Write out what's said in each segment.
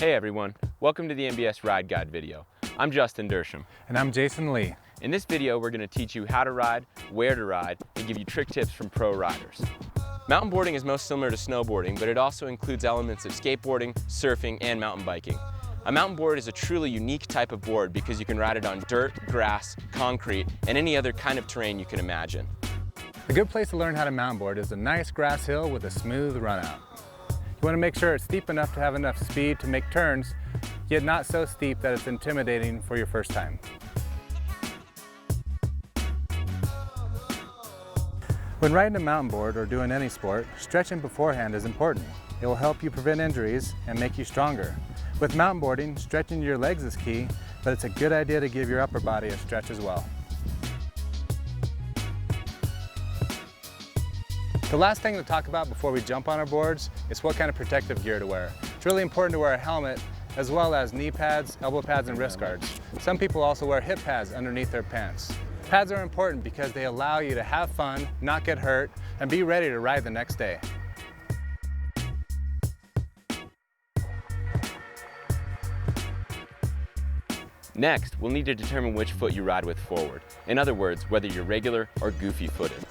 Hey everyone, welcome to the MBS Ride Guide video. I'm Justin Dersham. And I'm Jason Lee. In this video, we're going to teach you how to ride, where to ride, and give you trick tips from pro riders. Mountain boarding is most similar to snowboarding, but it also includes elements of skateboarding, surfing, and mountain biking. A mountain board is a truly unique type of board because you can ride it on dirt, grass, concrete, and any other kind of terrain you can imagine. A good place to learn how to mountain board is a nice grass hill with a smooth run out. You want to make sure it's steep enough to have enough speed to make turns, yet not so steep that it's intimidating for your first time. When riding a mountain board or doing any sport, stretching beforehand is important. It will help you prevent injuries and make you stronger. With mountain boarding, stretching your legs is key, but it's a good idea to give your upper body a stretch as well. The last thing to talk about before we jump on our boards is what kind of protective gear to wear. It's really important to wear a helmet as well as knee pads, elbow pads, and wrist guards. Some people also wear hip pads underneath their pants. Pads are important because they allow you to have fun, not get hurt, and be ready to ride the next day. Next, we'll need to determine which foot you ride with forward. In other words, whether you're regular or goofy-footed.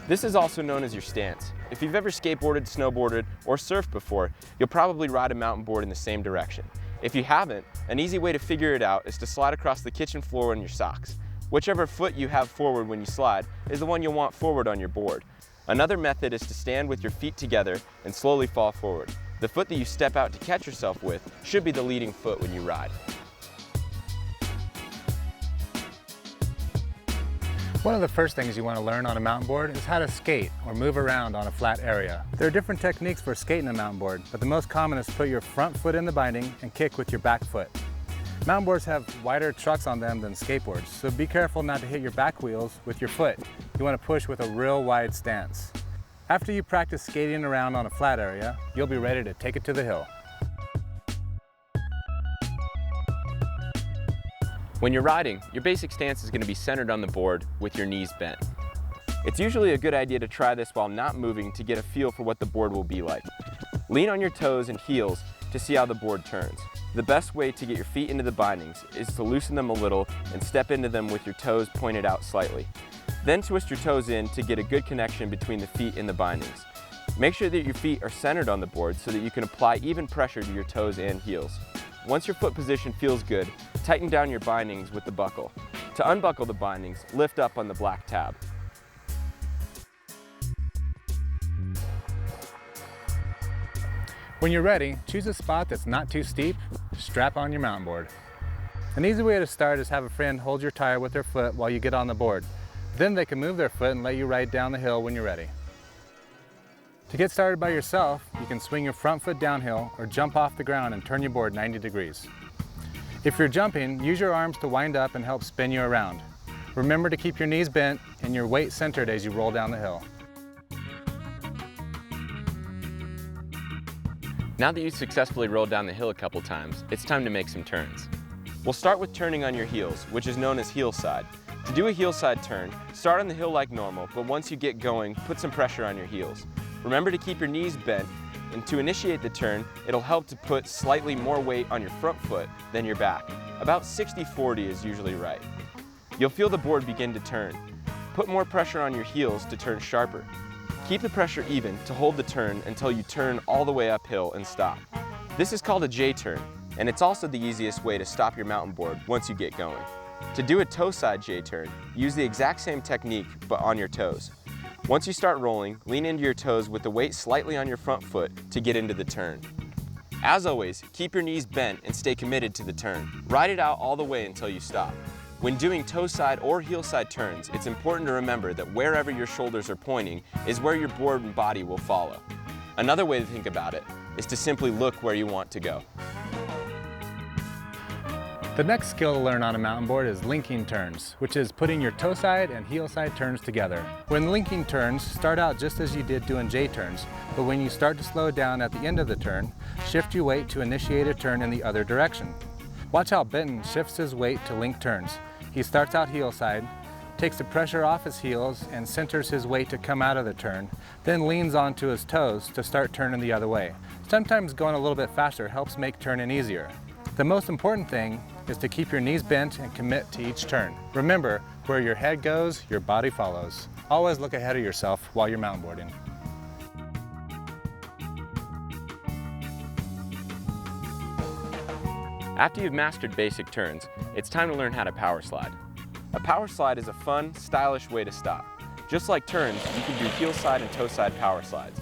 This is also known as your stance. If you've ever skateboarded, snowboarded, or surfed before, you'll probably ride a mountain board in the same direction. If you haven't, an easy way to figure it out is to slide across the kitchen floor in your socks. Whichever foot you have forward when you slide is the one you'll want forward on your board. Another method is to stand with your feet together and slowly fall forward. The foot that you step out to catch yourself with should be the leading foot when you ride. One of the first things you want to learn on a mountain board is how to skate or move around on a flat area. There are different techniques for skating a mountain board, but the most common is to put your front foot in the binding and kick with your back foot. Mountain boards have wider trucks on them than skateboards, so be careful not to hit your back wheels with your foot. You want to push with a real wide stance. After you practice skating around on a flat area, you'll be ready to take it to the hill. When you're riding, your basic stance is going to be centered on the board with your knees bent. It's usually a good idea to try this while not moving to get a feel for what the board will be like. Lean on your toes and heels to see how the board turns. The best way to get your feet into the bindings is to loosen them a little and step into them with your toes pointed out slightly. Then twist your toes in to get a good connection between the feet and the bindings. Make sure that your feet are centered on the board so that you can apply even pressure to your toes and heels. Once your foot position feels good, tighten down your bindings with the buckle. To unbuckle the bindings, lift up on the black tab. When you're ready, choose a spot that's not too steep, strap on your mountain board. An easy way to start is have a friend hold your tire with their foot while you get on the board. Then they can move their foot and let you ride down the hill when you're ready. To get started by yourself, you can swing your front foot downhill or jump off the ground and turn your board 90 degrees. If you're jumping, use your arms to wind up and help spin you around. Remember to keep your knees bent and your weight centered as you roll down the hill. Now that you've successfully rolled down the hill a couple times, it's time to make some turns. We'll start with turning on your heels, which is known as heel side. To do a heel side turn, start on the hill like normal, but once you get going, put some pressure on your heels. Remember to keep your knees bent, and to initiate the turn, it'll help to put slightly more weight on your front foot than your back. About 60-40 is usually right. You'll feel the board begin to turn. Put more pressure on your heels to turn sharper. Keep the pressure even to hold the turn until you turn all the way uphill and stop. This is called a J-turn, and it's also the easiest way to stop your mountain board once you get going. To do a toe side J-turn, use the exact same technique but on your toes. Once you start rolling, lean into your toes with the weight slightly on your front foot to get into the turn. As always, keep your knees bent and stay committed to the turn. Ride it out all the way until you stop. When doing toe side or heel side turns, it's important to remember that wherever your shoulders are pointing is where your board and body will follow. Another way to think about it is to simply look where you want to go. The next skill to learn on a mountain board is linking turns, which is putting your toe side and heel side turns together. When linking turns, start out just as you did doing J-turns, but when you start to slow down at the end of the turn, shift your weight to initiate a turn in the other direction. Watch how Benton shifts his weight to link turns. He starts out heel side, takes the pressure off his heels and centers his weight to come out of the turn, then leans onto his toes to start turning the other way. Sometimes going a little bit faster helps make turning easier. The most important thing is to keep your knees bent and commit to each turn. Remember, where your head goes, your body follows. Always look ahead of yourself while you're mountain boarding. After you've mastered basic turns, it's time to learn how to power slide. A power slide is a fun, stylish way to stop. Just like turns, you can do heel side and toe side power slides.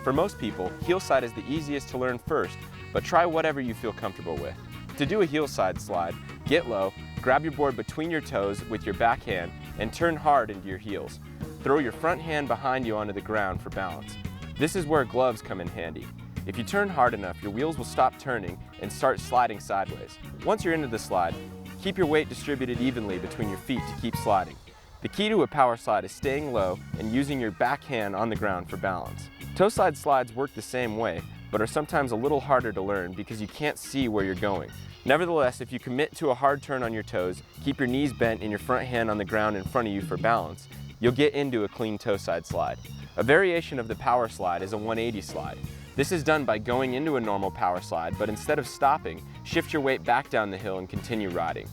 For most people, heel side is the easiest to learn first, but try whatever you feel comfortable with. To do a heel side slide, get low, grab your board between your toes with your back hand, and turn hard into your heels. Throw your front hand behind you onto the ground for balance. This is where gloves come in handy. If you turn hard enough, your wheels will stop turning and start sliding sideways. Once you're into the slide, keep your weight distributed evenly between your feet to keep sliding. The key to a power slide is staying low and using your back hand on the ground for balance. Toe side slides work the same way, but are sometimes a little harder to learn because you can't see where you're going. Nevertheless, if you commit to a hard turn on your toes, keep your knees bent and your front hand on the ground in front of you for balance, you'll get into a clean toe side slide. A variation of the power slide is a 180 slide. This is done by going into a normal power slide, but instead of stopping, shift your weight back down the hill and continue riding.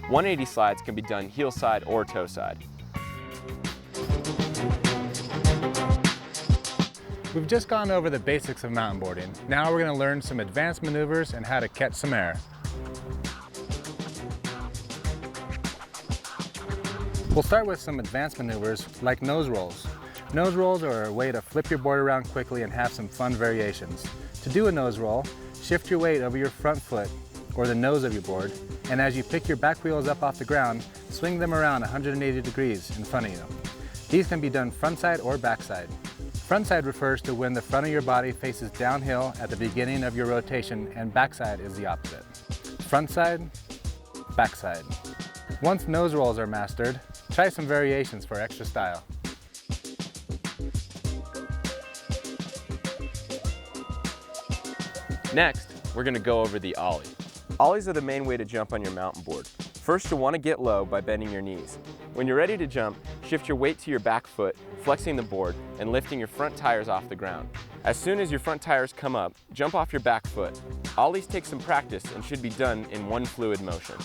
180 slides can be done heel side or toe side. We've just gone over the basics of mountain boarding. Now we're going to learn some advanced maneuvers and how to catch some air. We'll start with some advanced maneuvers like nose rolls. Nose rolls are a way to flip your board around quickly and have some fun variations. To do a nose roll, shift your weight over your front foot or the nose of your board, and as you pick your back wheels up off the ground, swing them around 180 degrees in front of you. These can be done front side or back side. Front side refers to when the front of your body faces downhill at the beginning of your rotation, and back side is the opposite. Front side, back side. Once nose rolls are mastered, try some variations for extra style. Next, we're going to go over the ollie. Ollies are the main way to jump on your mountain board. First, you'll want to get low by bending your knees. When you're ready to jump, shift your weight to your back foot, flexing the board, and lifting your front tires off the ground. As soon as your front tires come up, jump off your back foot. Ollies take some practice and should be done in one fluid motion.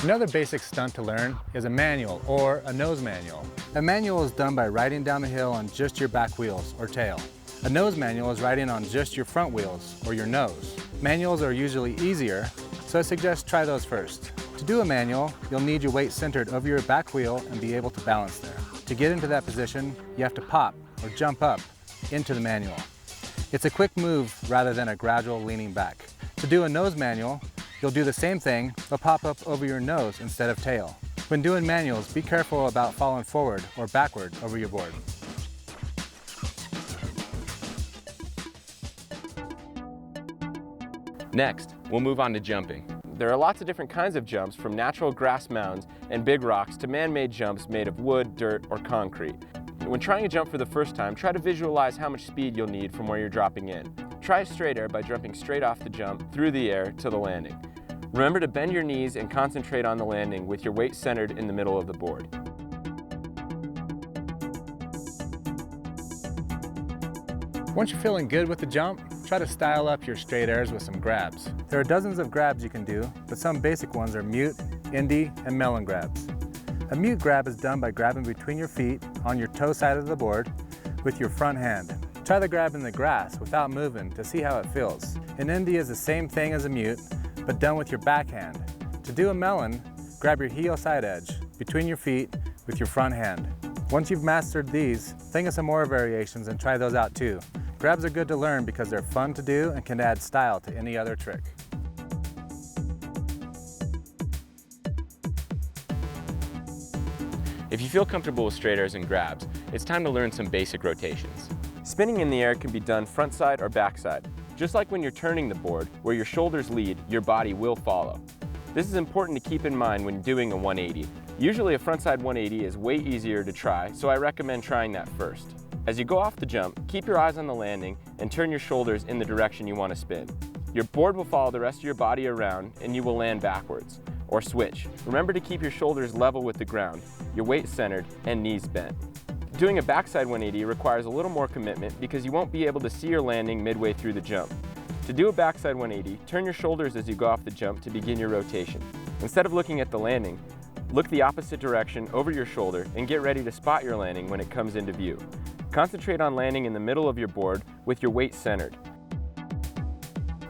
Another basic stunt to learn is a manual or a nose manual. A manual is done by riding down the hill on just your back wheels or tail. A nose manual is riding on just your front wheels or your nose. Manuals are usually easier, so I suggest try those first. To do a manual, you'll need your weight centered over your back wheel and be able to balance there. To get into that position, you have to pop or jump up into the manual. It's a quick move rather than a gradual leaning back. To do a nose manual, you'll do the same thing, but pop up over your nose instead of tail. When doing manuals, be careful about falling forward or backward over your board. Next, we'll move on to jumping. There are lots of different kinds of jumps, from natural grass mounds and big rocks to man-made jumps made of wood, dirt, or concrete. When trying a jump for the first time, try to visualize how much speed you'll need from where you're dropping in. Try straight air by jumping straight off the jump, through the air, to the landing. Remember to bend your knees and concentrate on the landing with your weight centered in the middle of the board. Once you're feeling good with the jump, try to style up your straight airs with some grabs. There are dozens of grabs you can do, but some basic ones are mute, indie, and melon grabs. A mute grab is done by grabbing between your feet on your toe side of the board with your front hand. Try the grab in the grass without moving to see how it feels. An indie is the same thing as a mute, but done with your backhand. To do a melon, grab your heel side edge between your feet with your front hand. Once you've mastered these, think of some more variations and try those out too. Grabs are good to learn because they're fun to do and can add style to any other trick. If you feel comfortable with straight airs and grabs, it's time to learn some basic rotations. Spinning in the air can be done front side or back side. Just like when you're turning the board, where your shoulders lead, your body will follow. This is important to keep in mind when doing a 180. Usually a frontside 180 is way easier to try, so I recommend trying that first. As you go off the jump, keep your eyes on the landing and turn your shoulders in the direction you want to spin. Your board will follow the rest of your body around and you will land backwards, or switch. Remember to keep your shoulders level with the ground, your weight centered, and knees bent. Doing a backside 180 requires a little more commitment because you won't be able to see your landing midway through the jump. To do a backside 180, turn your shoulders as you go off the jump to begin your rotation. Instead of looking at the landing, look the opposite direction over your shoulder and get ready to spot your landing when it comes into view. Concentrate on landing in the middle of your board with your weight centered.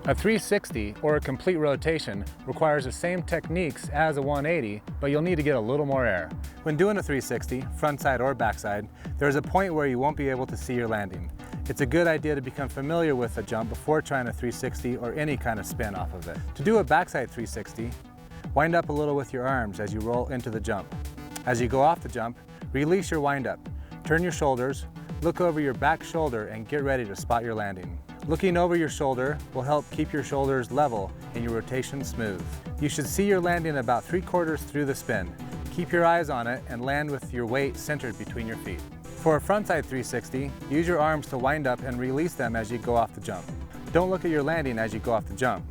A 360 or a complete rotation requires the same techniques as a 180, but you'll need to get a little more air. When doing a 360, frontside or backside, there's a point where you won't be able to see your landing. It's a good idea to become familiar with the jump before trying a 360 or any kind of spin off of it. To do a backside 360, wind up a little with your arms as you roll into the jump. As you go off the jump, release your wind up. Turn your shoulders, look over your back shoulder and get ready to spot your landing. Looking over your shoulder will help keep your shoulders level and your rotation smooth. You should see your landing about 3/4 through the spin. Keep your eyes on it and land with your weight centered between your feet. For a frontside 360, use your arms to wind up and release them as you go off the jump. Don't look at your landing as you go off the jump.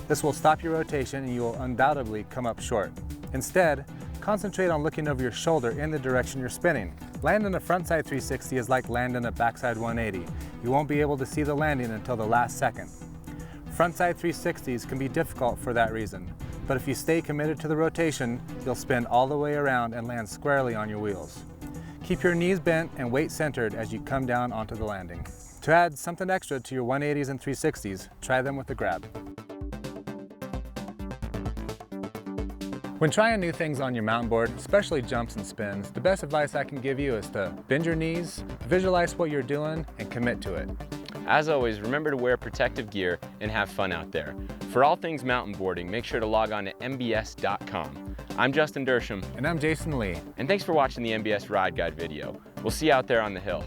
This will stop your rotation and you will undoubtedly come up short. Instead, concentrate on looking over your shoulder in the direction you're spinning. Landing a frontside 360 is like landing a backside 180. You won't be able to see the landing until the last second. Frontside 360s can be difficult for that reason, but if you stay committed to the rotation, you'll spin all the way around and land squarely on your wheels. Keep your knees bent and weight centered as you come down onto the landing. To add something extra to your 180s and 360s, try them with the grab. When trying new things on your mountain board, especially jumps and spins, the best advice I can give you is to bend your knees, visualize what you're doing, and commit to it. As always, remember to wear protective gear and have fun out there. For all things mountain boarding, make sure to log on to mbs.com. I'm Justin Dersham. And I'm Jason Lee. And thanks for watching the MBS Ride Guide video. We'll see you out there on the hill.